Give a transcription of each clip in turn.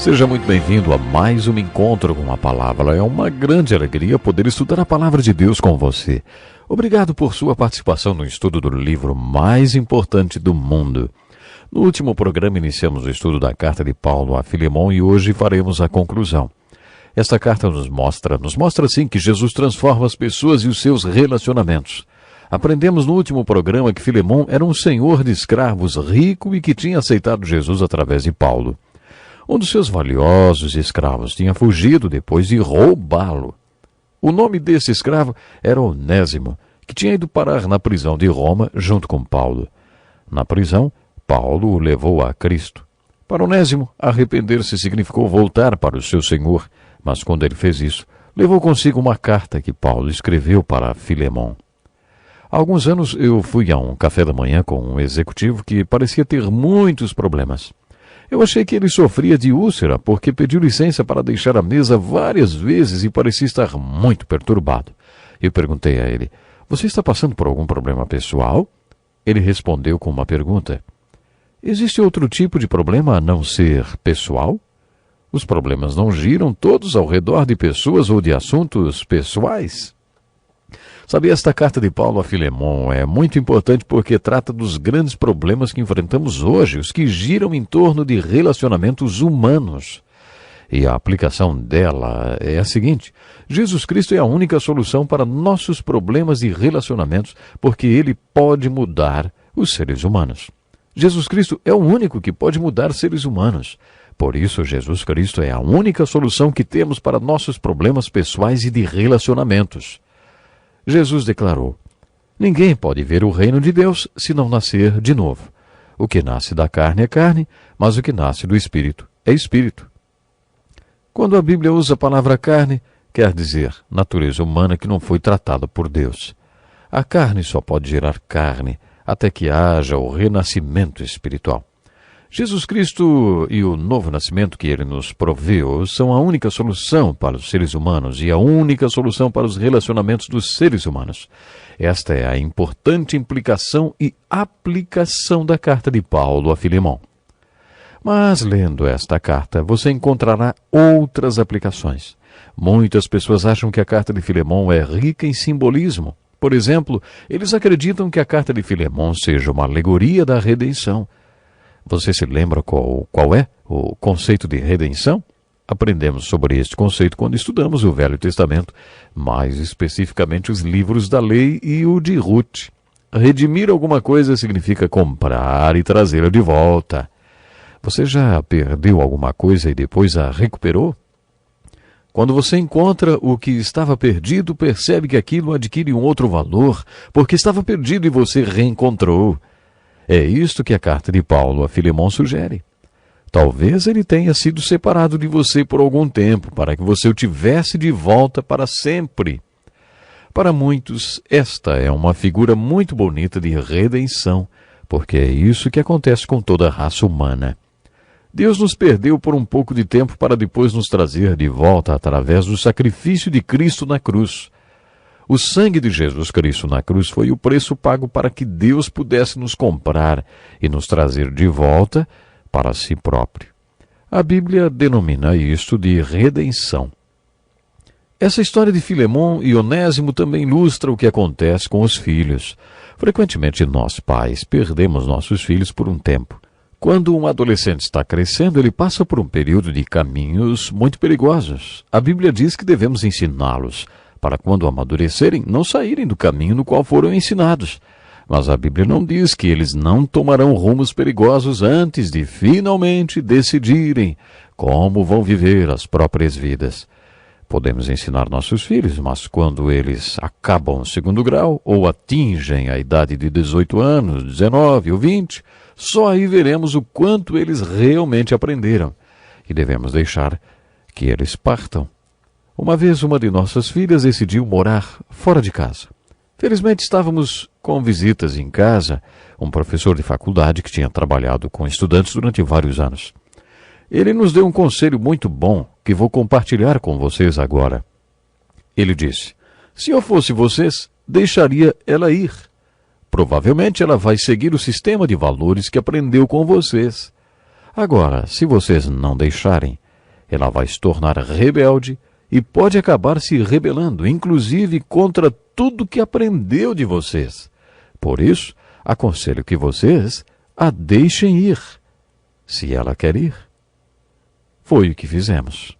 Seja muito bem-vindo a mais um encontro com a palavra. É uma grande alegria poder estudar a palavra de Deus com você. Obrigado por sua participação no estudo do livro mais importante do mundo. No último programa iniciamos o estudo da carta de Paulo a Filemon e hoje faremos a conclusão. Esta carta nos mostra sim que Jesus transforma as pessoas e os seus relacionamentos. Aprendemos no último programa que Filemon era um senhor de escravos rico e que tinha aceitado Jesus através de Paulo. Um dos seus valiosos escravos tinha fugido depois de roubá-lo. O nome desse escravo era Onésimo, que tinha ido parar na prisão de Roma junto com Paulo. Na prisão, Paulo o levou a Cristo. Para Onésimo, arrepender-se significou voltar para o seu senhor, mas quando ele fez isso, levou consigo uma carta que Paulo escreveu para Filemon. Há alguns anos eu fui a um café da manhã com um executivo que parecia ter muitos problemas. Eu achei que ele sofria de úlcera porque pediu licença para deixar a mesa várias vezes e parecia estar muito perturbado. Eu perguntei a ele, você está passando por algum problema pessoal? Ele respondeu com uma pergunta. Existe outro tipo de problema a não ser pessoal? Os problemas não giram todos ao redor de pessoas ou de assuntos pessoais? Sabe, esta carta de Paulo a Filemon é muito importante porque trata dos grandes problemas que enfrentamos hoje, os que giram em torno de relacionamentos humanos. E a aplicação dela é a seguinte: Jesus Cristo é a única solução para nossos problemas de relacionamentos, porque Ele pode mudar os seres humanos. Jesus Cristo é o único que pode mudar seres humanos. Por isso, Jesus Cristo é a única solução que temos para nossos problemas pessoais e de relacionamentos. Jesus declarou, ninguém pode ver o reino de Deus se não nascer de novo. O que nasce da carne é carne, mas o que nasce do Espírito é Espírito. Quando a Bíblia usa a palavra carne, quer dizer natureza humana que não foi tratada por Deus. A carne só pode gerar carne até que haja o renascimento espiritual. Jesus Cristo e o novo nascimento que Ele nos proveu são a única solução para os seres humanos e a única solução para os relacionamentos dos seres humanos. Esta é a importante implicação e aplicação da carta de Paulo a Filemon. Mas, lendo esta carta, você encontrará outras aplicações. Muitas pessoas acham que a carta de Filemon é rica em simbolismo. Por exemplo, eles acreditam que a carta de Filemon seja uma alegoria da redenção. Você se lembra qual é o conceito de redenção? Aprendemos sobre este conceito quando estudamos o Velho Testamento, mais especificamente os livros da lei e o de Ruth. Redimir alguma coisa significa comprar e trazê-la de volta. Você já perdeu alguma coisa e depois a recuperou? Quando você encontra o que estava perdido, percebe que aquilo adquire um outro valor, porque estava perdido e você reencontrou. É isto que a carta de Paulo a Filemon sugere. Talvez ele tenha sido separado de você por algum tempo, para que você o tivesse de volta para sempre. Para muitos, esta é uma figura muito bonita de redenção, porque é isso que acontece com toda a raça humana. Deus nos perdeu por um pouco de tempo para depois nos trazer de volta através do sacrifício de Cristo na cruz. O sangue de Jesus Cristo na cruz foi o preço pago para que Deus pudesse nos comprar e nos trazer de volta para si próprio. A Bíblia denomina isto de redenção. Essa história de Filemon e Onésimo também ilustra o que acontece com os filhos. Frequentemente nós, pais, perdemos nossos filhos por um tempo. Quando um adolescente está crescendo, ele passa por um período de caminhos muito perigosos. A Bíblia diz que devemos ensiná-los para quando amadurecerem, não saírem do caminho no qual foram ensinados. Mas a Bíblia não diz que eles não tomarão rumos perigosos antes de finalmente decidirem como vão viver as próprias vidas. Podemos ensinar nossos filhos, mas quando eles acabam o segundo grau ou atingem a idade de 18 anos, 19 ou 20, só aí veremos o quanto eles realmente aprenderam e devemos deixar que eles partam. Uma vez uma de nossas filhas decidiu morar fora de casa. Felizmente estávamos com visitas em casa, um professor de faculdade que tinha trabalhado com estudantes durante vários anos. Ele nos deu um conselho muito bom que vou compartilhar com vocês agora. Ele disse, se eu fosse vocês, deixaria ela ir. Provavelmente ela vai seguir o sistema de valores que aprendeu com vocês. Agora, se vocês não deixarem, ela vai se tornar rebelde e pode acabar se rebelando, inclusive contra tudo que aprendeu de vocês. Por isso, aconselho que vocês a deixem ir, se ela quer ir. Foi o que fizemos.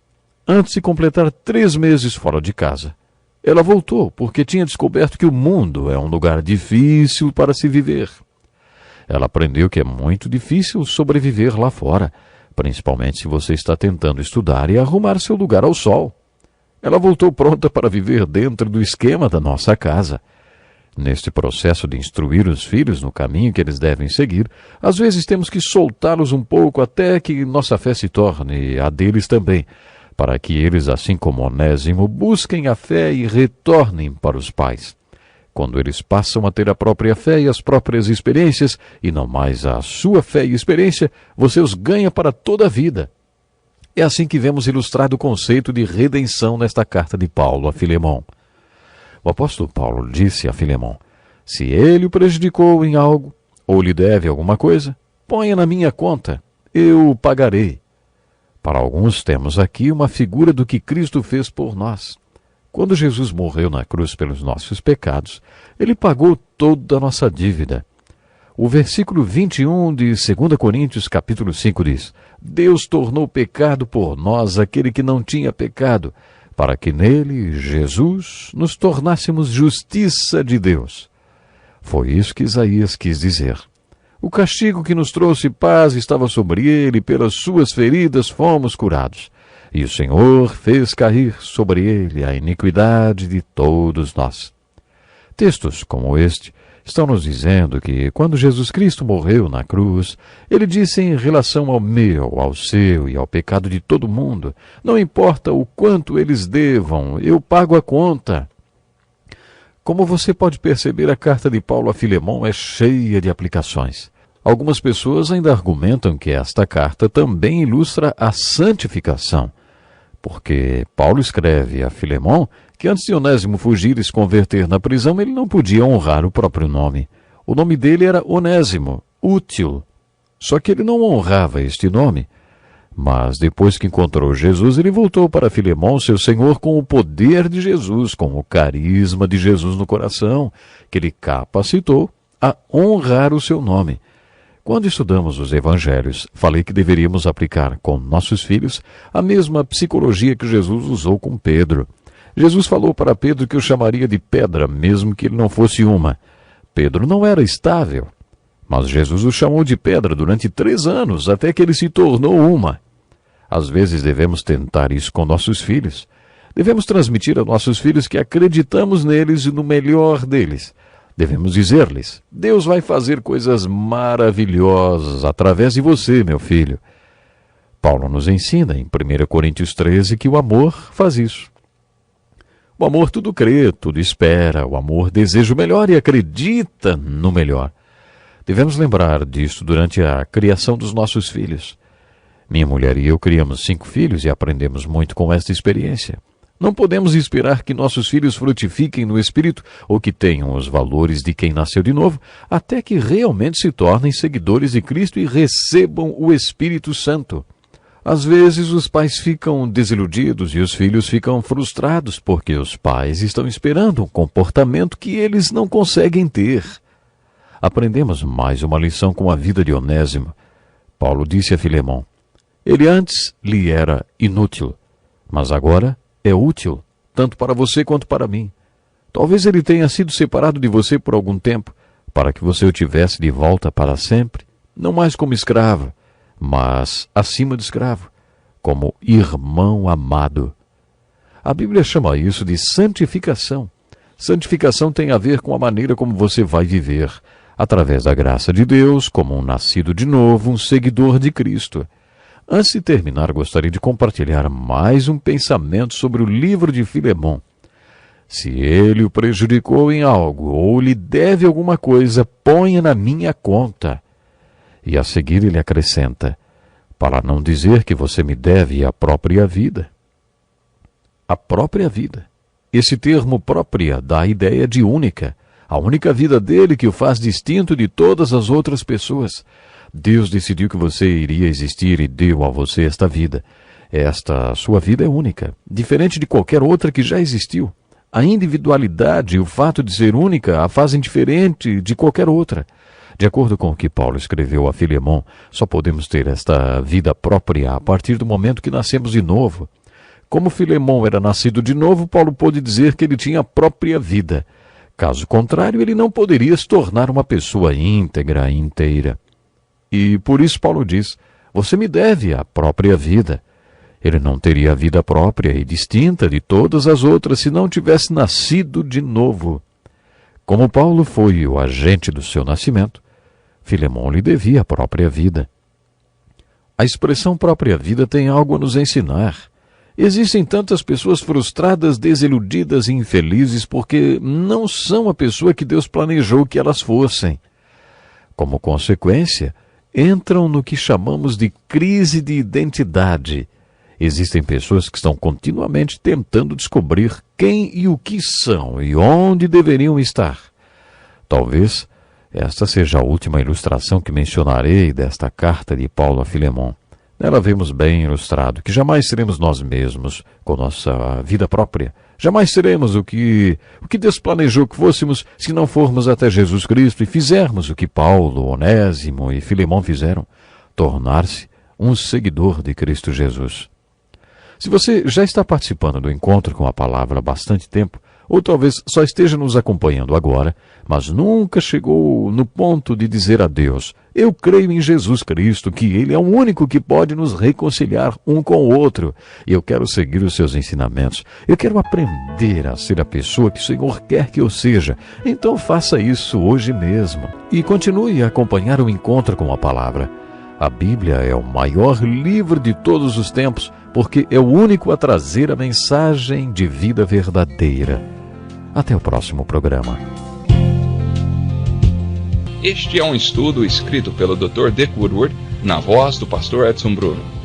Antes de completar 3 meses fora de casa, ela voltou porque tinha descoberto que o mundo é um lugar difícil para se viver. Ela aprendeu que é muito difícil sobreviver lá fora, principalmente se você está tentando estudar e arrumar seu lugar ao sol. Ela voltou pronta para viver dentro do esquema da nossa casa. Neste processo de instruir os filhos no caminho que eles devem seguir, às vezes temos que soltá-los um pouco até que nossa fé se torne a deles também, para que eles, assim como Onésimo, busquem a fé e retornem para os pais. Quando eles passam a ter a própria fé e as próprias experiências, e não mais a sua fé e experiência, você os ganha para toda a vida. É assim que vemos ilustrado o conceito de redenção nesta carta de Paulo a Filemão. O apóstolo Paulo disse a Filemão: se ele o prejudicou em algo, ou lhe deve alguma coisa, ponha na minha conta, eu o pagarei. Para alguns temos aqui uma figura do que Cristo fez por nós. Quando Jesus morreu na cruz pelos nossos pecados, ele pagou toda a nossa dívida. O versículo 21 de 2 Coríntios capítulo 5 diz: Deus tornou pecado por nós aquele que não tinha pecado, para que nele, Jesus, nos tornássemos justiça de Deus. Foi isso que Isaías quis dizer. O castigo que nos trouxe paz estava sobre ele, e pelas suas feridas fomos curados. E o Senhor fez cair sobre ele a iniquidade de todos nós. Textos como este estão nos dizendo que, quando Jesus Cristo morreu na cruz, ele disse em relação ao meu, ao seu e ao pecado de todo mundo: não importa o quanto eles devam, eu pago a conta. Como você pode perceber, a carta de Paulo a Filemão é cheia de aplicações. Algumas pessoas ainda argumentam que esta carta também ilustra a santificação, porque Paulo escreve a Filemão que antes de Onésimo fugir e se converter na prisão, ele não podia honrar o próprio nome. O nome dele era Onésimo, útil. Só que ele não honrava este nome. Mas depois que encontrou Jesus, ele voltou para Filemão, seu senhor, com o poder de Jesus, com o carisma de Jesus no coração, que ele capacitou a honrar o seu nome. Quando estudamos os evangelhos, falei que deveríamos aplicar com nossos filhos a mesma psicologia que Jesus usou com Pedro. Jesus falou para Pedro que o chamaria de pedra, mesmo que ele não fosse uma. Pedro não era estável, mas Jesus o chamou de pedra durante 3 anos, até que ele se tornou uma. Às vezes devemos tentar isso com nossos filhos. Devemos transmitir a nossos filhos que acreditamos neles e no melhor deles. Devemos dizer-lhes: Deus vai fazer coisas maravilhosas através de você, meu filho. Paulo nos ensina em 1 Coríntios 13 que o amor faz isso. O amor tudo crê, tudo espera. O amor deseja o melhor e acredita no melhor. Devemos lembrar disto durante a criação dos nossos filhos. Minha mulher e eu criamos 5 filhos e aprendemos muito com esta experiência. Não podemos esperar que nossos filhos frutifiquem no espírito ou que tenham os valores de quem nasceu de novo, até que realmente se tornem seguidores de Cristo e recebam o Espírito Santo. Às vezes os pais ficam desiludidos e os filhos ficam frustrados porque os pais estão esperando um comportamento que eles não conseguem ter. Aprendemos mais uma lição com a vida de Onésimo. Paulo disse a Filemão: ele antes lhe era inútil, mas agora é útil, tanto para você quanto para mim. Talvez ele tenha sido separado de você por algum tempo, para que você o tivesse de volta para sempre, não mais como escravo, mas acima de escravo, como irmão amado. A Bíblia chama isso de santificação. Santificação tem a ver com a maneira como você vai viver, através da graça de Deus, como um nascido de novo, um seguidor de Cristo. Antes de terminar, gostaria de compartilhar mais um pensamento sobre o livro de Filemão. Se ele o prejudicou em algo ou lhe deve alguma coisa, ponha na minha conta. E a seguir ele acrescenta: para não dizer que você me deve a própria vida. A própria vida. Esse termo própria dá a ideia de única. A única vida dele que o faz distinto de todas as outras pessoas. Deus decidiu que você iria existir e deu a você esta vida. Esta sua vida é única, diferente de qualquer outra que já existiu. A individualidade e o fato de ser única a fazem diferente de qualquer outra. De acordo com o que Paulo escreveu a Filemon, só podemos ter esta vida própria a partir do momento que nascemos de novo. Como Filemon era nascido de novo, Paulo pôde dizer que ele tinha a própria vida. Caso contrário, ele não poderia se tornar uma pessoa íntegra e inteira. E por isso Paulo diz, você me deve a própria vida. Ele não teria a vida própria e distinta de todas as outras se não tivesse nascido de novo. Como Paulo foi o agente do seu nascimento, Filemon lhe devia a própria vida. A expressão própria vida tem algo a nos ensinar. Existem tantas pessoas frustradas, desiludidas e infelizes porque não são a pessoa que Deus planejou que elas fossem. Como consequência, entram no que chamamos de crise de identidade. Existem pessoas que estão continuamente tentando descobrir quem e o que são e onde deveriam estar. Talvez esta seja a última ilustração que mencionarei desta carta de Paulo a Filemon. Nela vemos bem ilustrado que jamais seremos nós mesmos com nossa vida própria. Jamais seremos o que Deus planejou que fôssemos se não formos até Jesus Cristo e fizermos o que Paulo, Onésimo e Filemon fizeram, tornar-se um seguidor de Cristo Jesus. Se você já está participando do encontro com a palavra há bastante tempo, ou talvez só esteja nos acompanhando agora, mas nunca chegou no ponto de dizer a Deus, eu creio em Jesus Cristo, que Ele é o único que pode nos reconciliar um com o outro, e eu quero seguir os seus ensinamentos, eu quero aprender a ser a pessoa que o Senhor quer que eu seja, então faça isso hoje mesmo, e continue a acompanhar o encontro com a palavra. A Bíblia é o maior livro de todos os tempos, porque é o único a trazer a mensagem de vida verdadeira. Até o próximo programa. Este é um estudo escrito pelo Dr. Dick Woodward, na voz do pastor Edson Bruno.